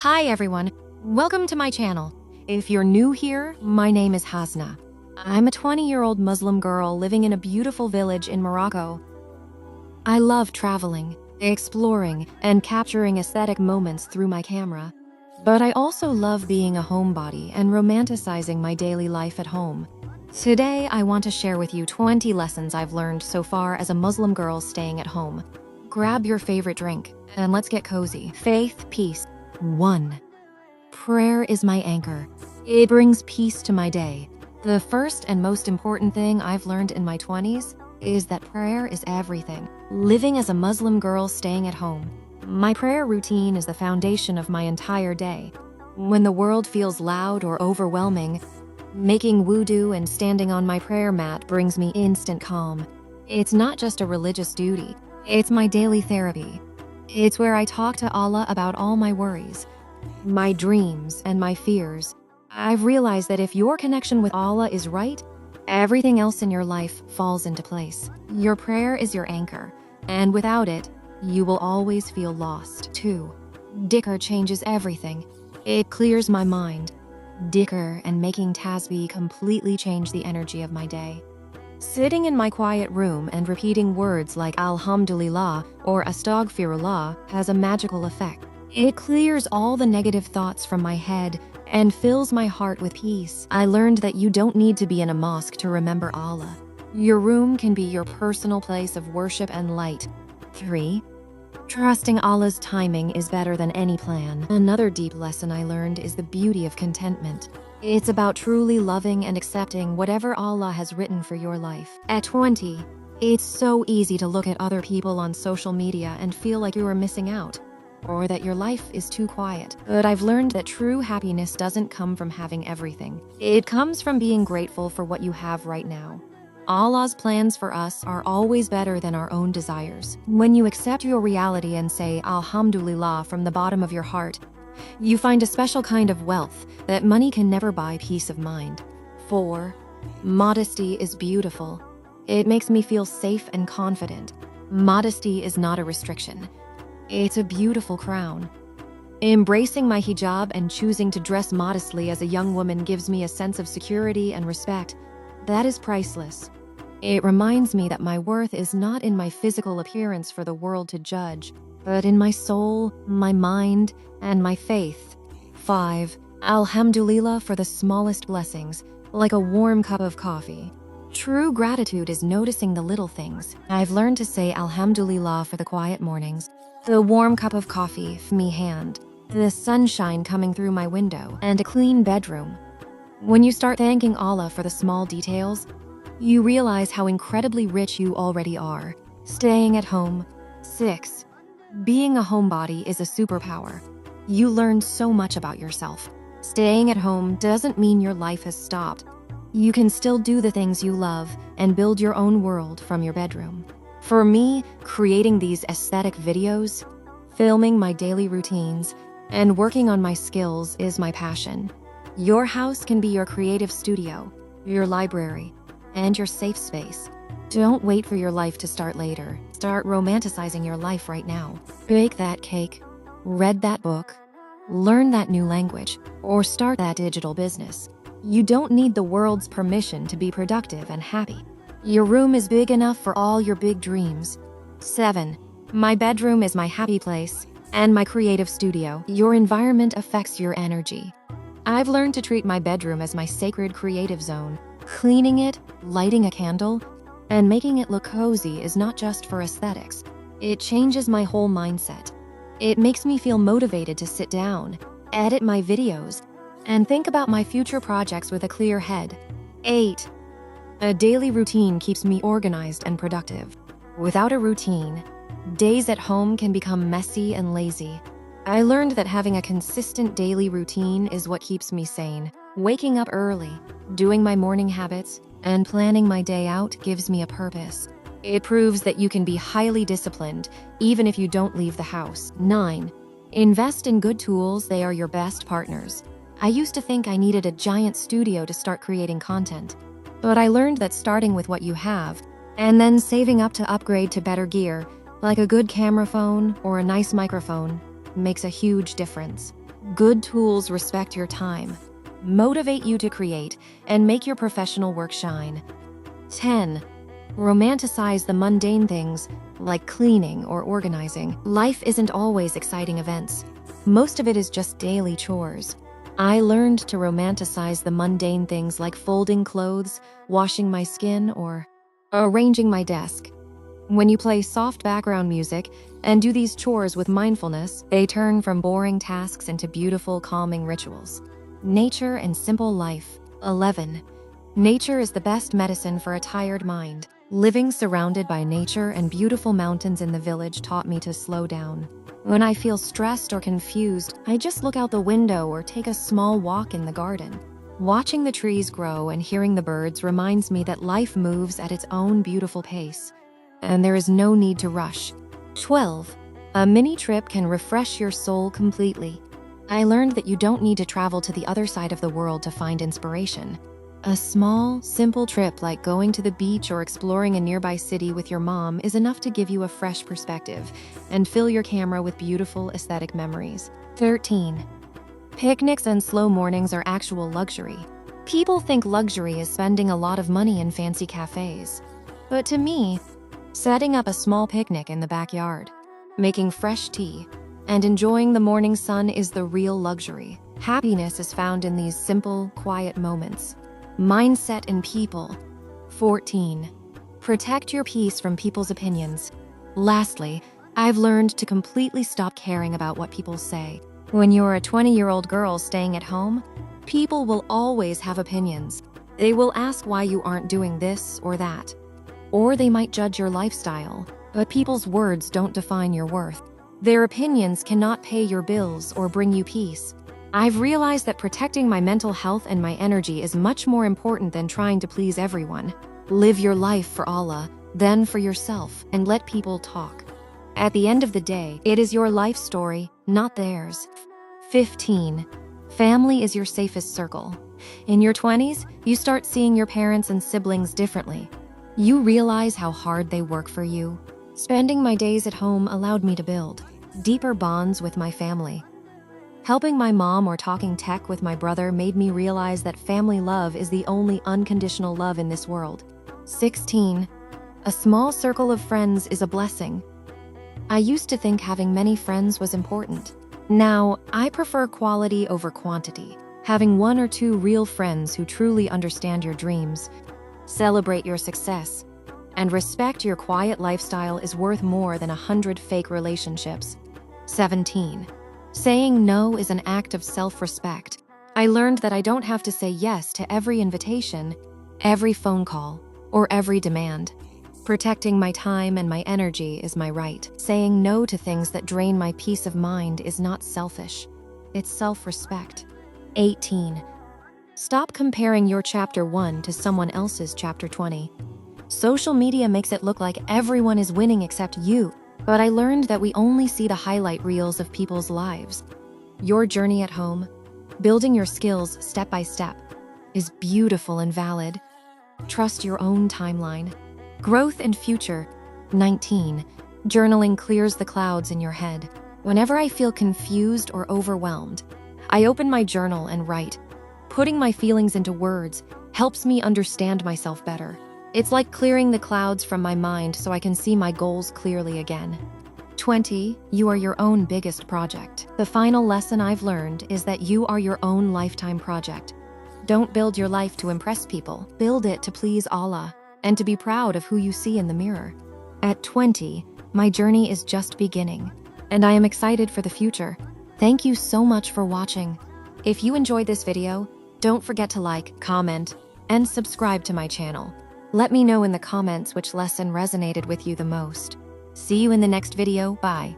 Hi everyone, welcome to my channel. If you're new here, my name is Hasna. I'm a 20-year-old Muslim girl living in a beautiful village in Morocco. I love traveling, exploring, and capturing aesthetic moments through my camera. But I also love being a homebody and romanticizing my daily life at home. Today, I want to share with you 20 lessons I've learned so far as a Muslim girl staying at home. Grab your favorite drink, and let's get cozy. Faith, peace. 1. Prayer is my anchor. It brings peace to my day. The first and most important thing I've learned in my 20s is that prayer is everything. Living as a Muslim girl staying at home, my prayer routine is the foundation of my entire day. When the world feels loud or overwhelming, making wudu and standing on my prayer mat brings me instant calm. It's not just a religious duty, it's my daily therapy. It's where I talk to Allah about all my worries, my dreams, and my fears. I've realized that if your connection with Allah is right, everything else in your life falls into place. Your prayer is your anchor, and without it, you will always feel lost. 2. Dhikr changes everything. It clears my mind. Dhikr and making tasbih completely change the energy of my day. Sitting in my quiet room and repeating words like Alhamdulillah or Astaghfirullah has a magical effect. It clears all the negative thoughts from my head and fills my heart with peace. I learned that you don't need to be in a mosque to remember Allah. Your room can be your personal place of worship and light. 3. Trusting Allah's timing is better than any plan. Another deep lesson I learned is the beauty of contentment. It's about truly loving and accepting whatever Allah has written for your life. At 20, it's so easy to look at other people on social media and feel like you are missing out, or that your life is too quiet. But I've learned that true happiness doesn't come from having everything. It comes from being grateful for what you have right now. Allah's plans for us are always better than our own desires. When you accept your reality and say Alhamdulillah from the bottom of your heart, you find a special kind of wealth that money can never buy. Peace of mind. 4. Modesty is beautiful. It makes me feel safe and confident. Modesty is not a restriction. It's a beautiful crown. Embracing my hijab and choosing to dress modestly as a young woman gives me a sense of security and respect. That is priceless. It reminds me that my worth is not in my physical appearance for the world to judge, but in my soul, my mind, and my faith. 5. Alhamdulillah for the smallest blessings, like a warm cup of coffee. True gratitude is noticing the little things. I've learned to say Alhamdulillah for the quiet mornings, the warm cup of coffee from me hand, the sunshine coming through my window, and a clean bedroom. When you start thanking Allah for the small details, you realize how incredibly rich you already are. Staying at home. 6. Being a homebody is a superpower. You learn so much about yourself. Staying at home doesn't mean your life has stopped. You can still do the things you love and build your own world from your bedroom. For me, creating these aesthetic videos, filming my daily routines, and working on my skills is my passion. Your house can be your creative studio, your library, and your safe space. Don't wait for your life to start later. Start romanticizing your life right now. Bake that cake, read that book, learn that new language, or start that digital business. You don't need the world's permission to be productive and happy. Your room is big enough for all your big dreams. 7. My bedroom is my happy place and my creative studio. Your environment affects your energy. I've learned to treat my bedroom as my sacred creative zone. Cleaning it, lighting a candle, and making it look cozy is not just for aesthetics. It changes my whole mindset. It makes me feel motivated to sit down, edit my videos, and think about my future projects with a clear head. 8. A daily routine keeps me organized and productive. Without a routine, days at home can become messy and lazy. I learned that having a consistent daily routine is what keeps me sane. Waking up early, doing my morning habits, and planning my day out gives me a purpose. It proves that you can be highly disciplined even if you don't leave the house. 9. Invest in good tools. They are your best partners. I used to think I needed a giant studio to start creating content, but I learned that starting with what you have and then saving up to upgrade to better gear, like a good camera phone or a nice microphone, makes a huge difference. Good tools respect your time, motivate you to create, and make your professional work shine. 10. Romanticize the mundane things like cleaning or organizing. Life isn't always exciting events. Most of it is just daily chores. I learned to romanticize the mundane things like folding clothes, washing my skin, or arranging my desk. When you play soft background music and do these chores with mindfulness, they turn from boring tasks into beautiful, calming rituals. Nature and simple life. 11. Nature is the best medicine for a tired mind. Living surrounded by nature and beautiful mountains in the village taught me to slow down. When I feel stressed or confused, I just look out the window or take a small walk in the garden. Watching the trees grow and hearing the birds reminds me that life moves at its own beautiful pace, and there is no need to rush. 12. A mini trip can refresh your soul completely. I learned that you don't need to travel to the other side of the world to find inspiration. A small, simple trip like going to the beach or exploring a nearby city with your mom is enough to give you a fresh perspective and fill your camera with beautiful aesthetic memories. 13. Picnics and slow mornings are actual luxury. People think luxury is spending a lot of money in fancy cafes. But to me, setting up a small picnic in the backyard, making fresh tea, and enjoying the morning sun is the real luxury. Happiness is found in these simple, quiet moments. Mindset in people. 14. Protect your peace from people's opinions. Lastly, I've learned to completely stop caring about what people say. When you're a 20-year-old girl staying at home, people will always have opinions. They will ask why you aren't doing this or that. Or they might judge your lifestyle, but people's words don't define your worth. Their opinions cannot pay your bills or bring you peace. I've realized that protecting my mental health and my energy is much more important than trying to please everyone. Live your life for Allah, then for yourself, and let people talk. At the end of the day, it is your life story, not theirs. 15. Family is your safest circle. In your 20s, you start seeing your parents and siblings differently. You realize how hard they work for you. Spending my days at home allowed me to build deeper bonds with my family. Helping my mom or talking tech with my brother made me realize that family love is the only unconditional love in this world. 16. A small circle of friends is a blessing. I used to think having many friends was important. Now, I prefer quality over quantity. Having 1 or 2 real friends who truly understand your dreams, celebrate your success, and respect your quiet lifestyle is worth more than 100 fake relationships. 17. Saying no is an act of self-respect. I learned that I don't have to say yes to every invitation, every phone call, or every demand. Protecting my time and my energy is my right. Saying no to things that drain my peace of mind is not selfish. It's self-respect. 18. Stop comparing your chapter 1 to someone else's chapter 20. Social media makes it look like everyone is winning except you. But I learned that we only see the highlight reels of people's lives. Your journey at home, building your skills step by step, is beautiful and valid. Trust your own timeline. Growth and future. 19. Journaling clears the clouds in your head. Whenever I feel confused or overwhelmed, I open my journal and write. Putting my feelings into words helps me understand myself better. It's like clearing the clouds from my mind so I can see my goals clearly again. 20. You are your own biggest project. The final lesson I've learned is that you are your own lifetime project. Don't build your life to impress people. Build it to please Allah and to be proud of who you see in the mirror. At 20, my journey is just beginning, and I am excited for the future. Thank you so much for watching. If you enjoyed this video, don't forget to like, comment, and subscribe to my channel. Let me know in the comments which lesson resonated with you the most. See you in the next video. Bye.